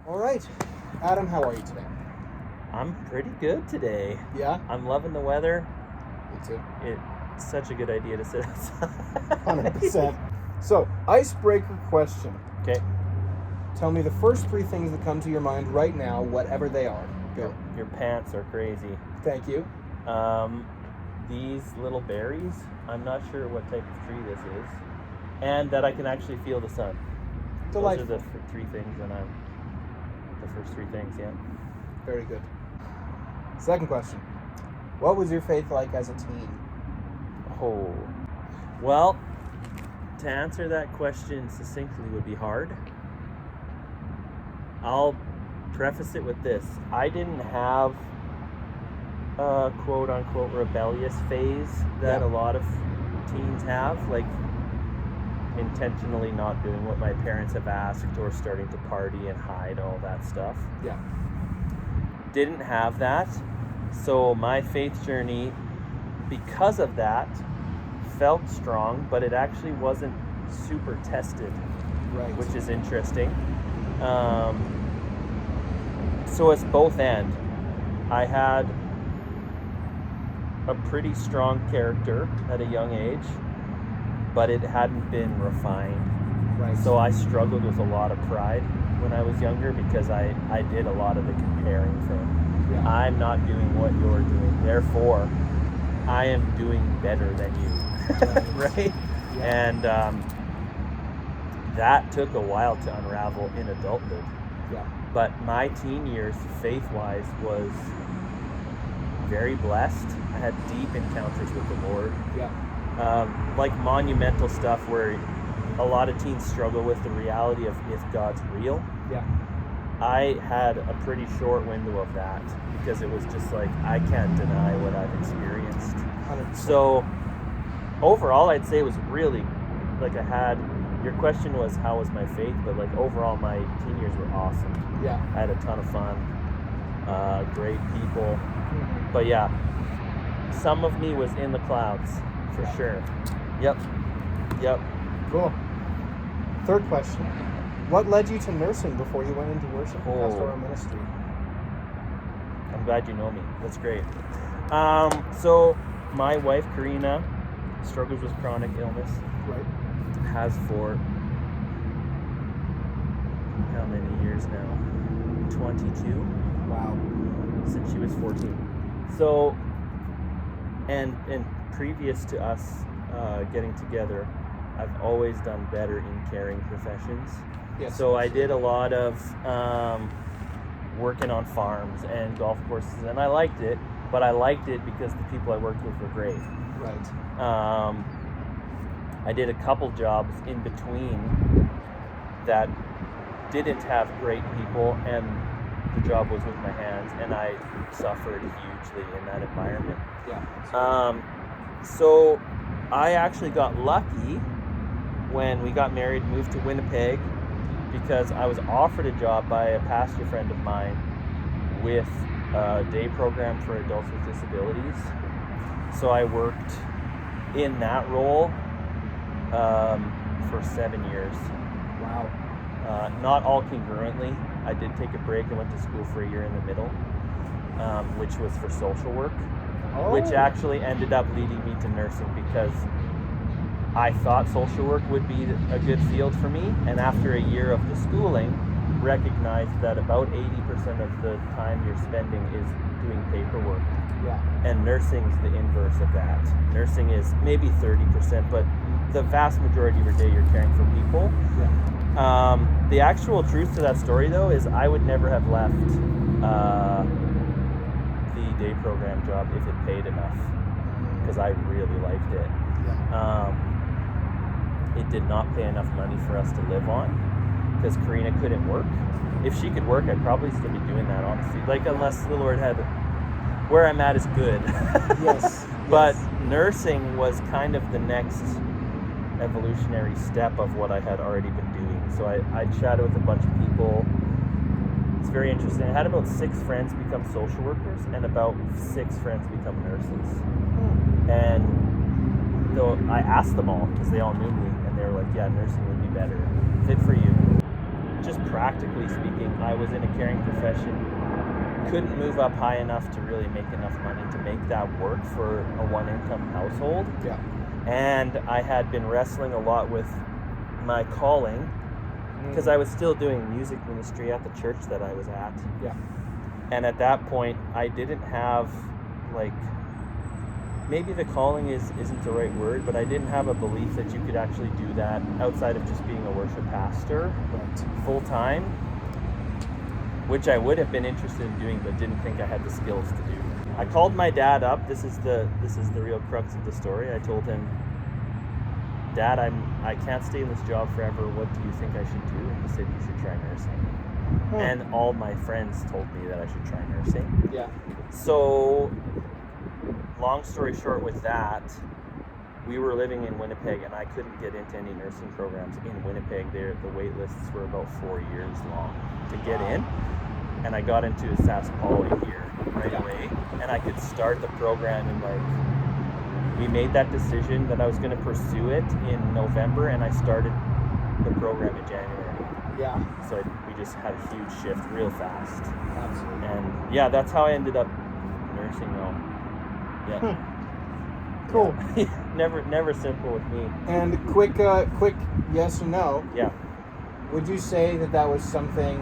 All right. Adam, how are you today? I'm pretty good today. Yeah? I'm loving the weather. Me too. It's such a good idea to sit outside. 100%. So, icebreaker question. Okay. Tell me the first three things that come to your mind right now, whatever they are. Go. Your pants are crazy. Thank you. These little berries, I'm not sure what type of tree this is. And that I can actually feel the sun. Delightful. Those are the three things, and the first three things, yeah. Very good. Second question. What was your faith like as a teen? Oh. Well, to answer that question succinctly would be hard. I'll preface it with this. I didn't have a quote-unquote rebellious phase that a lot of teens have, like intentionally not doing what my parents have asked or starting to party and hide, all that stuff. Yeah. Didn't have that. So my faith journey, because of that, felt strong, but it actually wasn't super tested, Right. which is interesting. So it's both and. I had a pretty strong character at a young age, but it hadn't been refined. Right. So I struggled with a lot of pride when I was younger because I did a lot of the comparing from, I'm not doing what you're doing, therefore I am doing better than you. Right? Yeah. And that took a while to unravel in adulthood. Yeah. But my teen years, faith-wise, was very blessed. I had deep encounters with the Lord. Yeah. Like monumental stuff where a lot of teens struggle with the reality of if God's real. Yeah. I had a pretty short window of that because it was just like, I can't deny what I've experienced. 100%. So overall, I'd say it was really, like your question was how was my faith, but like overall my teen years were awesome. Yeah. I had a ton of fun, great people. Mm-hmm. But yeah, some of me was in the clouds, for sure. Yep. Cool. Third question. What led you to nursing before you went into worship and pastoral ministry? I'm glad you know me. That's great. So my wife, Karina, struggles with chronic illness. Right. Has for how many years now? 22. Wow. Since she was 14. So, and previous to us getting together, I've always done better in caring professions. Yes. So I did a lot of working on farms and golf courses, and I liked it, but I liked it because the people I worked with were great. Right. I did a couple jobs in between that didn't have great people, and the job was with my hands, and I suffered hugely in that environment. Yeah. So I actually got lucky when we got married, moved to Winnipeg, because I was offered a job by a pastor friend of mine with a day program for adults with disabilities. So I worked in that role for 7 years. Wow. Not all congruently. I did take a break and went to school for a year in the middle, which was for social work, which actually ended up leading me to nursing because I thought social work would be a good field for me, and after a year of the schooling, recognized that about 80% of the time you're spending is doing paperwork. Yeah. And nursing's the inverse of that. Nursing is maybe 30%, but the vast majority of your day you're caring for people. Yeah. The actual truth to that story, though, is I would never have left the day program job if it paid enough, because I really liked it. Yeah. It did not pay enough money for us to live on, because Karina couldn't work. If she could work, I'd probably still be doing that, honestly. Like, unless the Lord had, where I'm at is good. Yes. But nursing was kind of the next evolutionary step of what I had already been doing. So I chatted with a bunch of people. It's very interesting. I had about 6 friends become social workers and about 6 friends become nurses. And though I asked them all, because they all knew me, and they were like, yeah, nursing would be better. Fit for you. Just practically speaking, I was in a caring profession, couldn't move up high enough to really make enough money to make that work for a one-income household. Yeah. And I had been wrestling a lot with my calling because I was still doing music ministry at the church that I was at. Yeah. And at that point, I didn't have, like, maybe the calling isn't the right word, but I didn't have a belief that you could actually do that outside of just being a worship pastor full time, which I would have been interested in doing, but didn't think I had the skills to do. I called my dad up. This is the real crux of the story. I told him, Dad, I can't stay in this job forever. What do you think I should do? And he said, you should try nursing. And all my friends told me that I should try nursing. Yeah. So, long story short with that, we were living in Winnipeg, and I couldn't get into any nursing programs in Winnipeg. The wait lists were about 4 years long to get in. And I got into SAS Poly here right away, and I could start the program in, like, we made that decision that I was going to pursue it in November, and I started the program in January. Yeah. So we just had a huge shift real fast. Absolutely. And yeah, that's how I ended up nursing home. Yeah. Cool. Yeah. Never simple with me. And quick yes or no. Yeah. Would you say that was something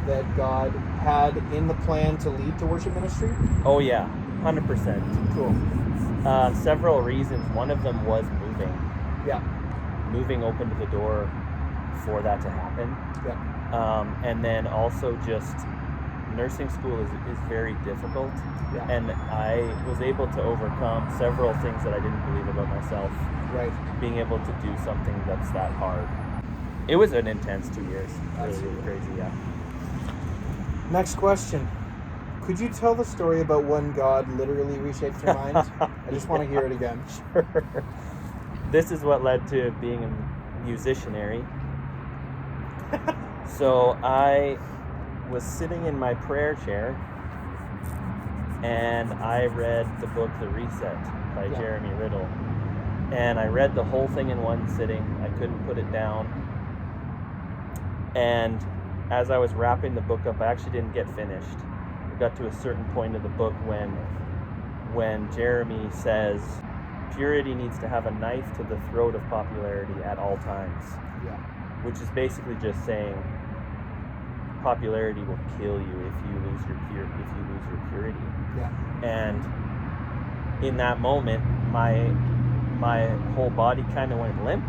that God had in the plan to lead to worship ministry? Oh yeah, 100%. Cool. Several reasons. One of them was moving. Yeah. Moving opened the door for that to happen. Yeah. And then also just nursing school is very difficult. Yeah. And I was able to overcome several things that I didn't believe about myself. Right. Being able to do something that's that hard. It was an intense 2 years. Really crazy, yeah. Next question. Could you tell the story about when God literally reshaped your mind? I just want to hear it again. Sure. This is what led to being a musicianary. So I was sitting in my prayer chair, and I read the book The Reset by Jeremy Riddle. And I read the whole thing in one sitting. I couldn't put it down. And as I was wrapping the book up, I actually didn't get finished. I got to a certain point of the book when Jeremy says, purity needs to have a knife to the throat of popularity at all times. Yeah. Which is basically just saying popularity will kill you if you lose your purity. Yeah. And in that moment, my whole body kind of went limp.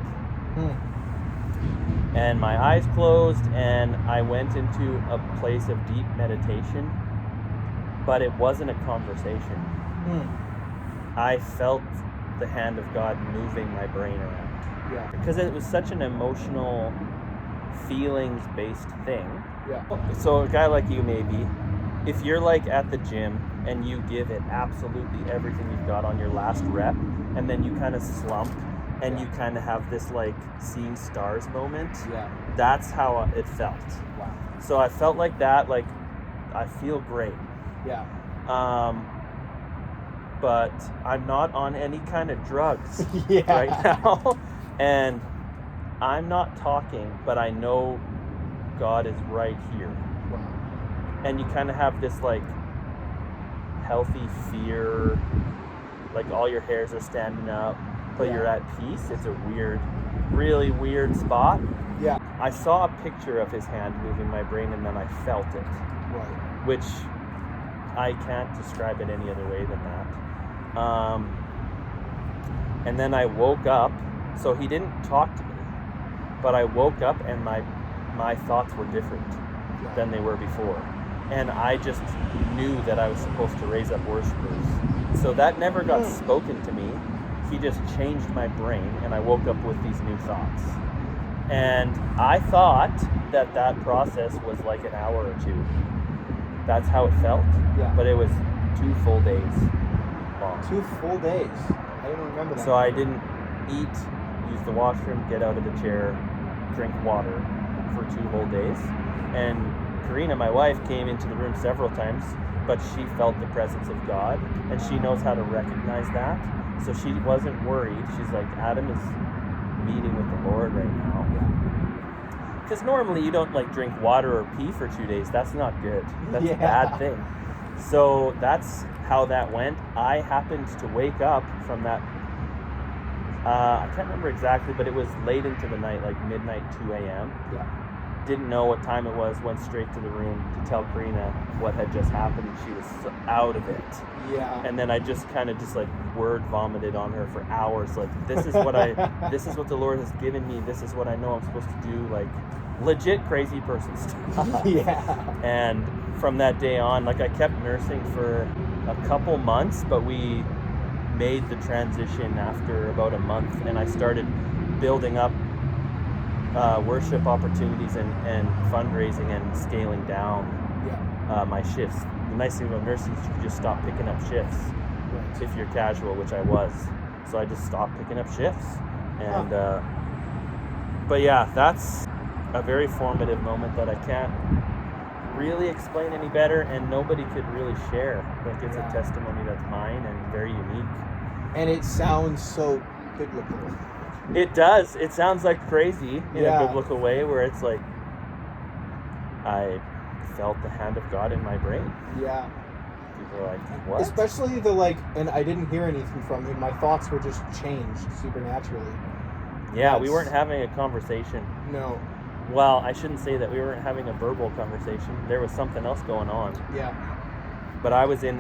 And my eyes closed, and I went into a place of deep meditation, but it wasn't a conversation. I felt the hand of God moving my brain around. Yeah. Because it was such an emotional, feelings-based thing. Yeah. So a guy like you, maybe, if you're like at the gym and you give it absolutely everything you've got on your last rep, and then you kind of slump, and you kind of have this like seeing stars moment. Yeah. That's how it felt. Wow. So I felt like that, like I feel great. Yeah. But I'm not on any kind of drugs Yeah. right now. And I'm not talking, but I know God is right here. Wow. And you kind of have this like healthy fear, like all your hairs are standing up, but you're at peace. It's a weird, really weird spot. Yeah. I saw a picture of his hand moving my brain, and then I felt it, Right. which I can't describe it any other way than that. And then I woke up, so he didn't talk to me, but I woke up and my thoughts were different than they were before. And I just knew that I was supposed to raise up worshipers. So that never got spoken to me. He just changed my brain, and I woke up with these new thoughts. And I thought that process was like an hour or two. That's how it felt. Yeah. But it was 2 full days long. 2 full days. I didn't remember that. So I didn't eat, use the washroom, get out of the chair, drink water for 2 whole days. And Karina, my wife, came into the room several times, but she felt the presence of God, and she knows how to recognize that. So she wasn't worried. She's like, Adam is meeting with the Lord right now. because normally you don't like drink water or pee for 2 days. That's not good. That's Yeah. a bad thing. So that's how that went. I happened to wake up from that. I can't remember exactly, but it was late into the night, like midnight, 2 a.m. Yeah. Didn't know what time it was. Went straight to the room to tell Karina what had just happened. She was out of it. Yeah. And then I just kind of just like word vomited on her for hours. Like, this is what this is what the Lord has given me. This is what I know I'm supposed to do. Like, legit crazy person stuff. Yeah. And from that day on, like, I kept nursing for a couple months, but we made the transition after about a month, and I started building up worship opportunities and fundraising and scaling down my shifts. The nice thing about nursing is you can just stop picking up shifts if you're casual, which I was. So I just stopped picking up shifts. And but yeah, that's a very formative moment that I can't really explain any better, and nobody could really share. Like, it's a testimony that's mine and very unique. And it sounds so biblical. It does. It sounds like crazy in a biblical way, where it's like I felt the hand of God in my brain. Yeah. People are like, what? Especially the like, and I didn't hear anything from him. My thoughts were just changed supernaturally. Yeah, we weren't having a conversation. No. Well, I shouldn't say that we weren't having a verbal conversation. There was something else going on. Yeah. But I was in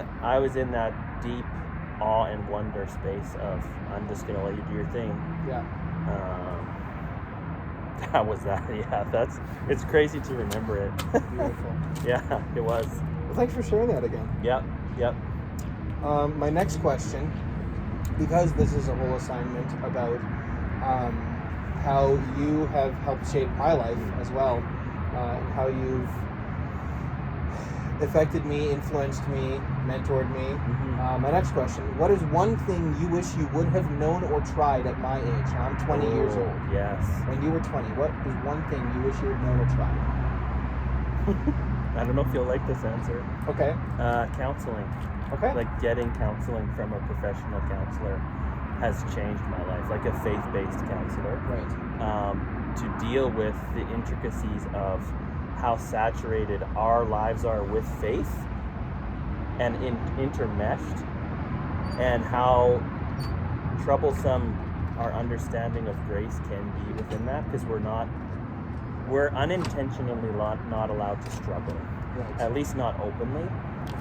that deep awe and wonder space of, I'm just gonna let you do your thing. Yeah. That was that. Yeah, it's crazy to remember it. Beautiful. Yeah, it was. Well, thanks for sharing that again. Yep. My next question, because this is a whole assignment about how you have helped shape my life as well, and how you've affected me, influenced me, mentored me. Mm-hmm. My next question, what is one thing you wish you would have known or tried at my age? Now, I'm 20 years old. Yes. When you were 20, what is one thing you wish you had known or tried? I don't know if you'll like this answer. Okay. Counseling. Okay. Like, getting counseling from a professional counselor has changed my life, like a faith-based counselor. Right. To deal with the intricacies of how saturated our lives are with faith and intermeshed, and how troublesome our understanding of grace can be within that, because we're unintentionally not allowed to struggle, Right. at least not openly,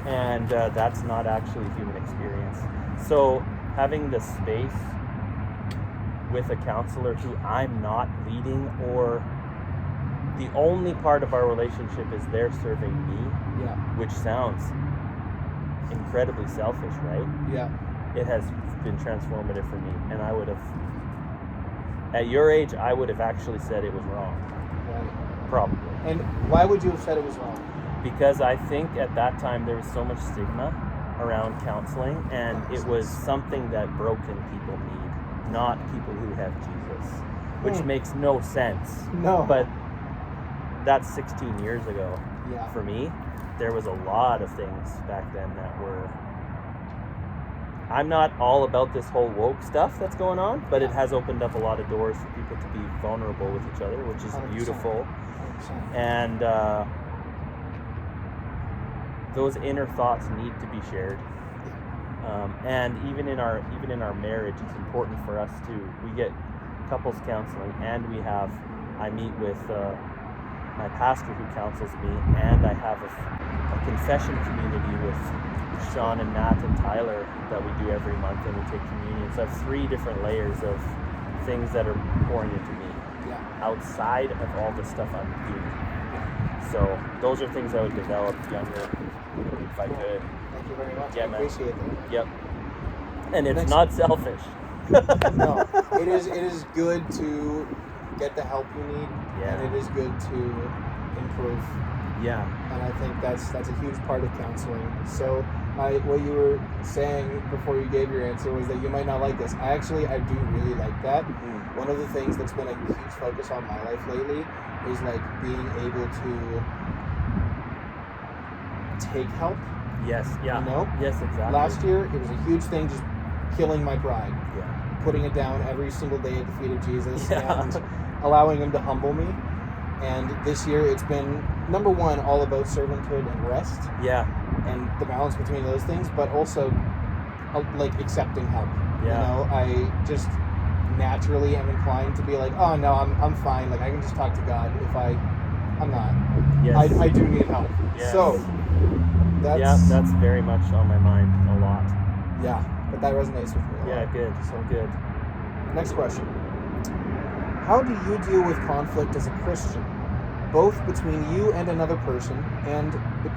and that's not actually human experience. So having the space with a counselor who I'm not leading, or the only part of our relationship is they're serving me, Yeah. which sounds incredibly selfish, right? Yeah. It has been transformative for me, and I would have, at your age, I would have actually said it was wrong, Right. probably. And why would you have said it was wrong? Because I think at that time there was so much stigma around counseling, and it was something that broken people need, not people who have Jesus, which makes no sense. No. But that's 16 years ago. Yeah. For me, there was a lot of things back then that were... I'm not all about this whole woke stuff that's going on, but it has opened up a lot of doors for people to be vulnerable with each other, which is 100%. beautiful. 100%. And those inner thoughts need to be shared. And even in our marriage, it's important for us to, we get couples counseling, and I meet with my pastor who counsels me, and I have a confession community with Sean and Matt and Tyler that we do every month, and we take communion. So I have 3 different layers of things that are pouring into me outside of all the stuff I'm doing. So those are things I would develop younger if I could. Thank you very much. Yeah, I man. appreciate that. Yep. And it's not selfish. No, it is good to get the help you need, Yeah. and it is good to improve. Yeah. And I think that's a huge part of counseling. So what you were saying before you gave your answer was that you might not like this. I do really like that. Mm-hmm. One of the things that's been a huge focus on my life lately is like being able to take help. Yes. Yeah. You know? Yes, exactly. Last year, it was a huge thing, just killing my pride. Yeah. Putting it down every single day at the feet of Jesus Yeah. and allowing him to humble me. And this year it's been, number one, all about servanthood and rest. Yeah. And the balance between those things, but also like accepting help. Yeah. You know, I just naturally am inclined to be like, oh no, I'm fine. Like I can just talk to God if I'm not. Yes. I do need help. Yes. So that's very much on my mind a lot. Yeah, but that resonates with me a lot. Yeah, good. So good. Next question. How do you deal with conflict as a Christian, both between you and another person and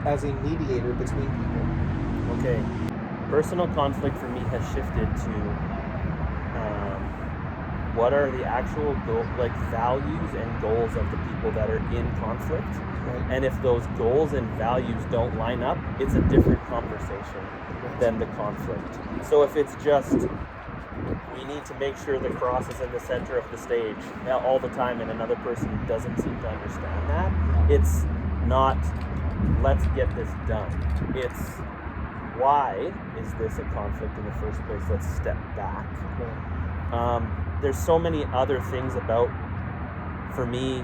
as a mediator between people? Okay. Personal conflict for me has shifted to what are the actual values and goals of the people that are in conflict. Right. And if those goals and values don't line up, it's a different conversation than the conflict. So if it's just, we need to make sure the cross is in the center of the stage all the time and another person doesn't seem to understand that, it's not, let's get this done. It's, why is this a conflict in the first place? Let's step back. There's so many other things about, for me,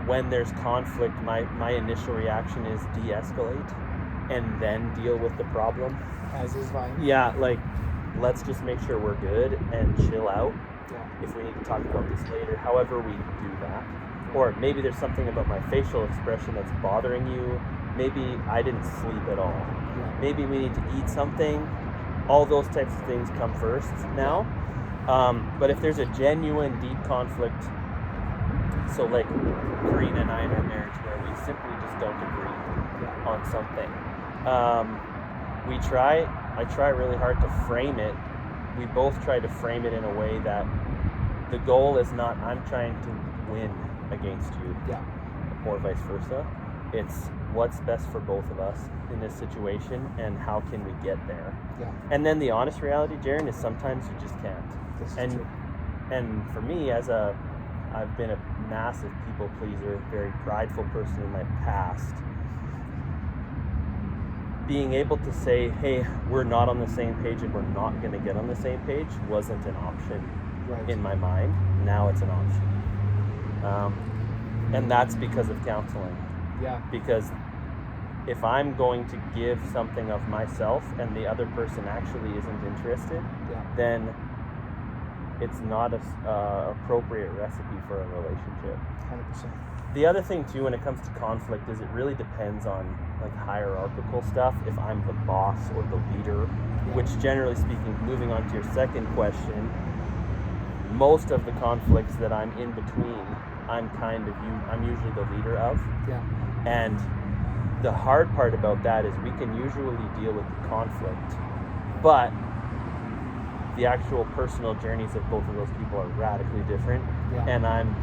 when there's conflict, my initial reaction is de-escalate and then deal with the problem. As is fine. Yeah, like, let's just make sure we're good and chill out. Yeah. If we need to talk about this later, however we do that. Or maybe there's something about my facial expression that's bothering you. Maybe I didn't sleep at all. Yeah. Maybe we need to eat something. All those types of things come first now. But if there's a genuine, deep conflict, so like Karina and I in our marriage where we simply just don't agree on something, I try really hard to frame it. We both try to frame it in a way that the goal is not, I'm trying to win against you, or vice versa. It's what's best for both of us in this situation and how can we get there. And then the honest reality, Jaren, is sometimes you just can't. And for me, I've been a massive people pleaser, very prideful person in my past. Being able to say, hey, we're not on the same page and we're not going to get on the same page wasn't an option in my mind. Now it's an option. And that's because of counseling. Because if I'm going to give something of myself and the other person actually isn't interested, then it's not an appropriate recipe for a relationship. 100%. The other thing too, when it comes to conflict, is it really depends on like hierarchical stuff. If I'm the boss or the leader, which generally speaking, moving on to your second question, most of the conflicts that I'm in between, I'm usually the leader of. And the hard part about that is we can usually deal with the conflict, but the actual personal journeys of both of those people are radically different, and I'm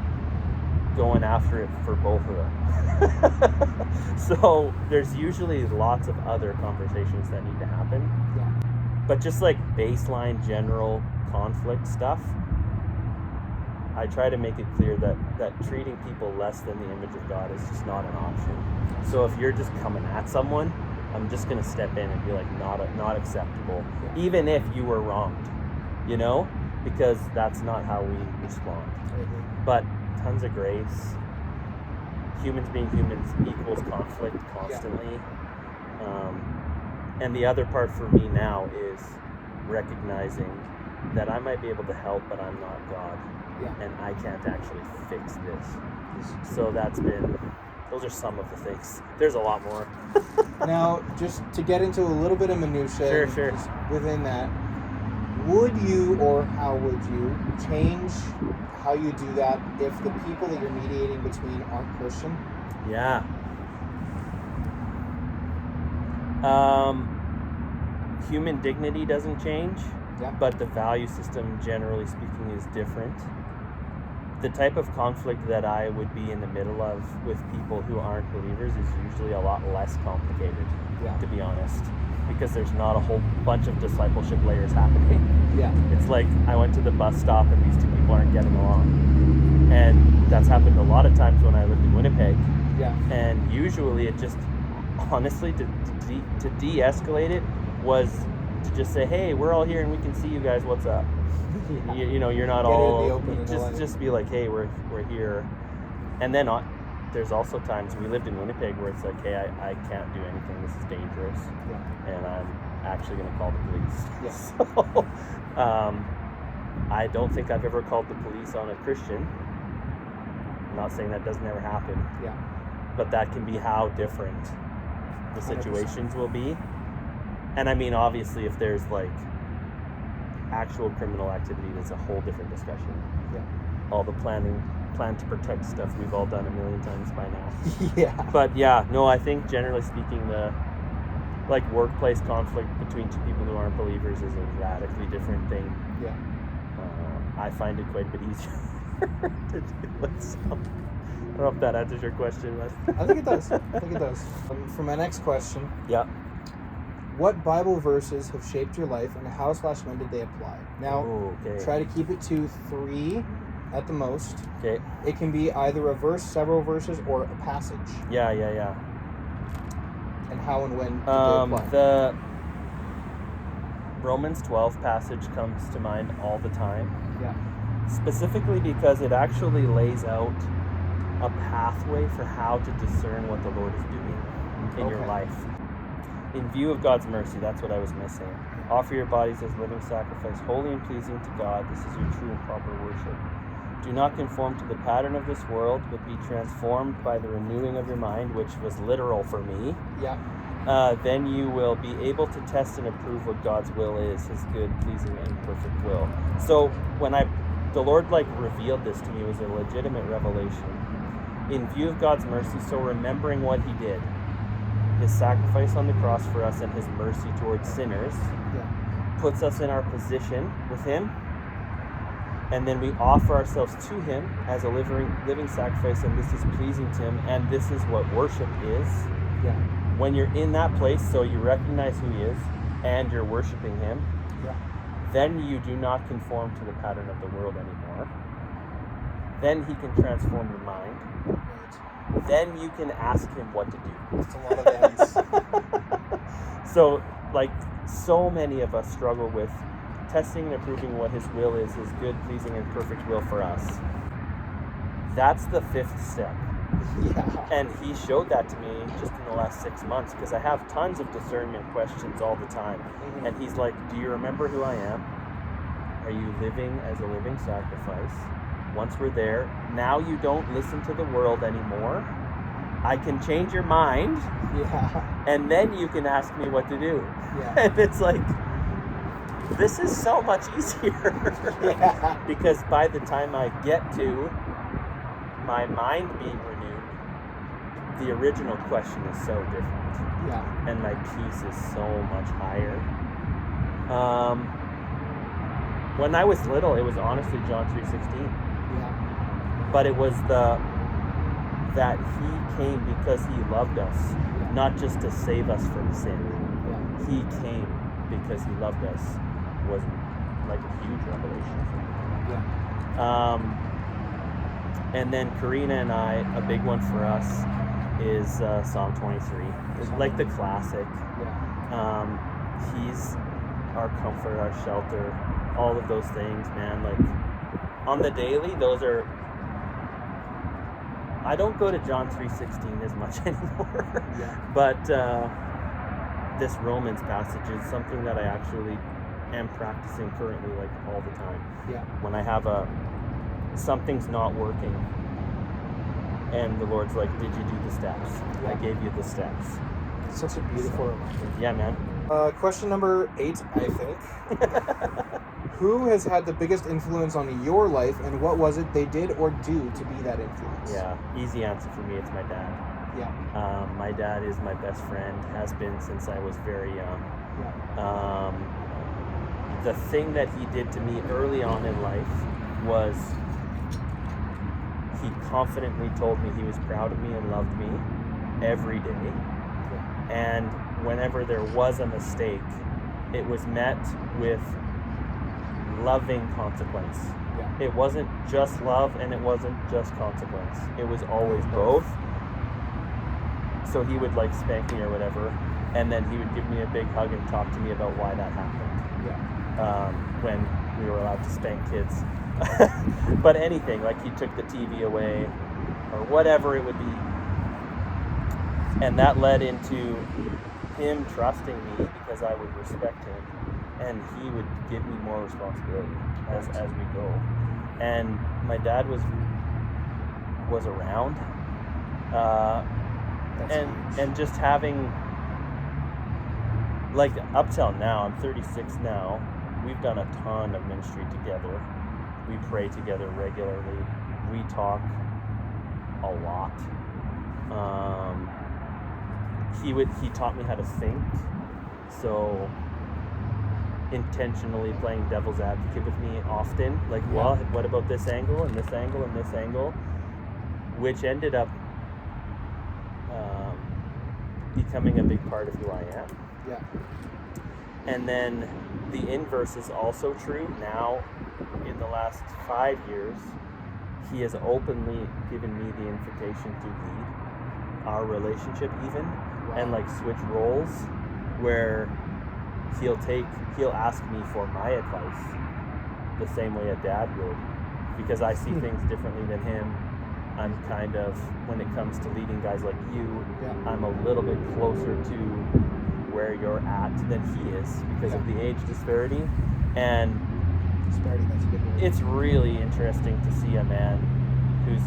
going after it for both of them. So there's usually lots of other conversations that need to happen. But just like baseline general conflict stuff, I try to make it clear that treating people less than the image of God is just not an option. So if you're just coming at someone, I'm just going to step in and be like, not acceptable, even if you were wronged, because that's not how we respond. But tons of grace. Humans being humans equals conflict constantly. And the other part for me now is recognizing that I might be able to help, but I'm not God. And I can't actually fix this. So those are some of the things. There's a lot more. Now, just to get into a little bit of minutia, sure. Within that, would you or how would you change how you do that if the people that you're mediating between aren't Christian? Human dignity doesn't change, but the value system, generally speaking, is different. The type of conflict that I would be in the middle of with people who aren't believers is usually a lot less complicated, to be honest, because there's not a whole bunch of discipleship layers happening. It's like I went to the bus stop and these two people aren't getting along. And that's happened a lot of times when I lived in Winnipeg. And usually it just, honestly, to de-escalate it was to just say, hey, we're all here and we can see you guys, what's up? You're not all, just be like, hey, we're here. And then there's also times we lived in Winnipeg where it's like, hey, I can't do anything. This is dangerous, and I'm actually going to call the police. So I don't think I've ever called the police on a Christian. I'm not saying that doesn't ever happen. Yeah. But that can be how different the situations 100%. Will be. And I mean, obviously, if there's like actual criminal activity, that's a whole different discussion. Yeah. All the plan to protect stuff we've all done a million times by now. Yeah. But yeah, no, I think generally speaking, the like workplace conflict between two people who aren't believers is a radically different thing. Yeah. I find it quite a bit easier to do with. So I don't know if that answers your question. I think it does. For my next question. Yeah. What Bible verses have shaped your life, and how/when did they apply? Now, Try to keep it to 3 at the most. Okay. It can be either a verse, several verses, or a passage. Yeah. And how and when did they apply? The Romans 12 passage comes to mind all the time. Yeah. Specifically because it actually lays out a pathway for how to discern what the Lord is doing in your life. In view of God's mercy, that's what I was missing. Offer your bodies as living sacrifice, holy and pleasing to God. This is your true and proper worship. Do not conform to the pattern of this world, but be transformed by the renewing of your mind, which was literal for me. Yeah. Then you will be able to test and approve what God's will is, his good, pleasing, and perfect will. So when the Lord revealed this to me, it was a legitimate revelation. In view of God's mercy, so remembering what he did, his sacrifice on the cross for us and his mercy towards sinners, puts us in our position with him, and then we offer ourselves to him as a living sacrifice, and this is pleasing to him, and this is what worship is. Yeah. When you're in that place, so you recognize who he is, and you're worshiping him, then you do not conform to the pattern of the world anymore. Then he can transform your mind. Right. Then you can ask him what to do. It's a lot of ends. So many of us struggle with testing and approving what his will is, his good, pleasing, and perfect will for us. That's the 5th step. Yeah. And he showed that to me just in the last 6 months, because I have tons of discernment questions all the time. Mm-hmm. And he's like, do you remember who I am? Are you living as a living sacrifice? Once we're there, now you don't listen to the world anymore. I can change your mind. Yeah. And then you can ask me what to do. Yeah. And it's like, this is so much easier. Yeah. Because by the time I get to my mind being renewed, the original question is so different. Yeah. And my peace is so much higher. When I was little, it was honestly John 3:16. Yeah. But it was that he came because he loved us, not just to save us from sin. Yeah. He came because he loved us, was like a huge revelation for me. Yeah. And then Karina and I, a big one for us is Psalm 23. It's like the classic. Yeah. He's our comfort, our shelter, all of those things, man. Like on the daily, those are. I don't go to John 3:16 as much anymore. Yeah. But this Romans passage is something that I actually am practicing currently, like all the time. Yeah. When I have something's not working, and the Lord's like, did you do the steps? Yeah. I gave you the steps. Such a beautiful reminder. Yeah, man. Question number 8, I think. Who has had the biggest influence on your life, and what was it they did or do to be that influence? Yeah, easy answer for me, it's my dad. Yeah. My dad is my best friend, has been since I was very young. Yeah. The thing that he did to me early on in life was he confidently told me he was proud of me and loved me every day. Yeah. And whenever there was a mistake, it was met with loving consequence. Yeah. It wasn't just love and it wasn't just consequence. It was always both. So he would spank me or whatever, and then he would give me a big hug and talk to me about why that happened. Yeah. When we were allowed to spank kids. But anything, he took the TV away, or whatever it would be. And that led into him trusting me because I would respect him, and he would give me more responsibility as we go. And my dad was around, and just having, like, up till now, I'm 36 now, we've done a ton of ministry together. We pray together regularly. We talk a lot. He taught me how to think, so intentionally playing devil's advocate with me often, like, well, what about this angle and this angle and this angle, which ended up becoming a big part of who I am. Yeah. And then the inverse is also true. Now, in the last 5 years, he has openly given me the invitation to lead our relationship even, and like switch roles, where he'll ask me for my advice the same way a dad would, because I see things differently than him. I'm kind of, when it comes to leading guys like you, I'm a little bit closer to where you're at than he is because of the age disparity. And disparity, that's a good word. It's really interesting to see a man who's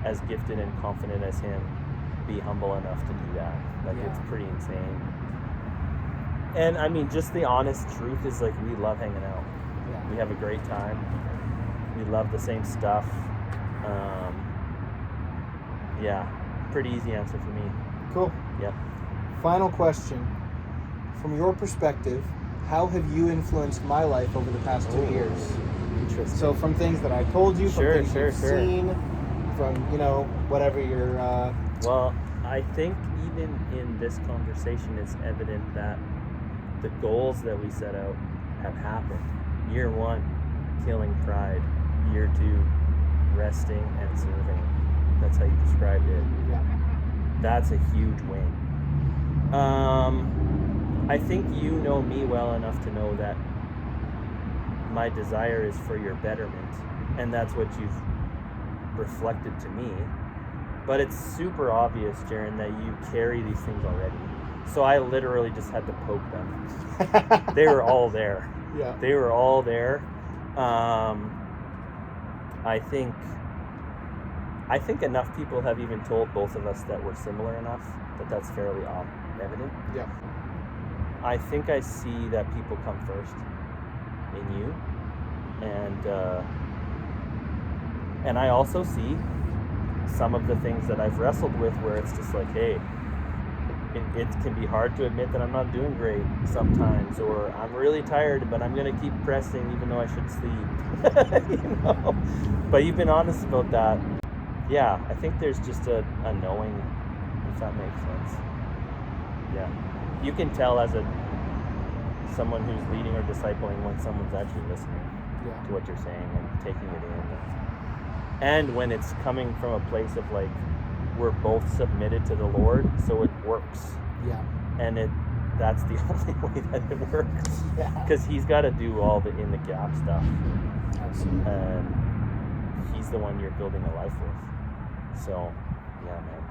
as gifted and confident as him be humble enough to do that. Like, it's pretty insane. And I mean, just the honest truth is, like, we love hanging out. Yeah. We have a great time. We love the same stuff. Pretty easy answer for me. Cool. Yep. Final question. From your perspective, how have you influenced my life over the past 2 years? Interesting. So from things that I told you, from things you've seen, from, whatever your... Well, I think even in this conversation, it's evident that the goals that we set out have happened. Year 1, killing pride. Year 2, resting and serving. That's how you described it. Yeah. That's a huge win. I think you know me well enough to know that my desire is for your betterment, and that's what you've reflected to me. But it's super obvious, Jaron, that you carry these things already. So I literally just had to poke them. They were all there. Yeah. They were all there. I think enough people have even told both of us that we're similar enough that that's fairly evident. Yeah. I think I see that people come first in you, and I also see some of the things that I've wrestled with where it's just like, hey, it can be hard to admit that I'm not doing great sometimes, or I'm really tired, but I'm going to keep pressing even though I should sleep. But you've been honest about that. Yeah, I think there's just a knowing, if that makes sense. Yeah. You can tell as someone who's leading or discipling when someone's actually listening to what you're saying and taking it in. And when it's coming from a place of, like, we're both submitted to the Lord, so it works. Yeah. And that's the only way that it works. Because he's got to do all the in the gap stuff. Absolutely. And he's the one you're building a life with. So, yeah, man.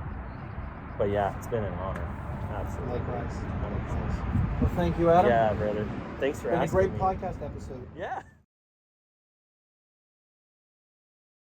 But yeah, it's been an honor. Absolutely. Likewise. 100%. Well, thank you, Adam. Yeah, brother. Thanks for asking me. It's been a great podcast episode. Yeah.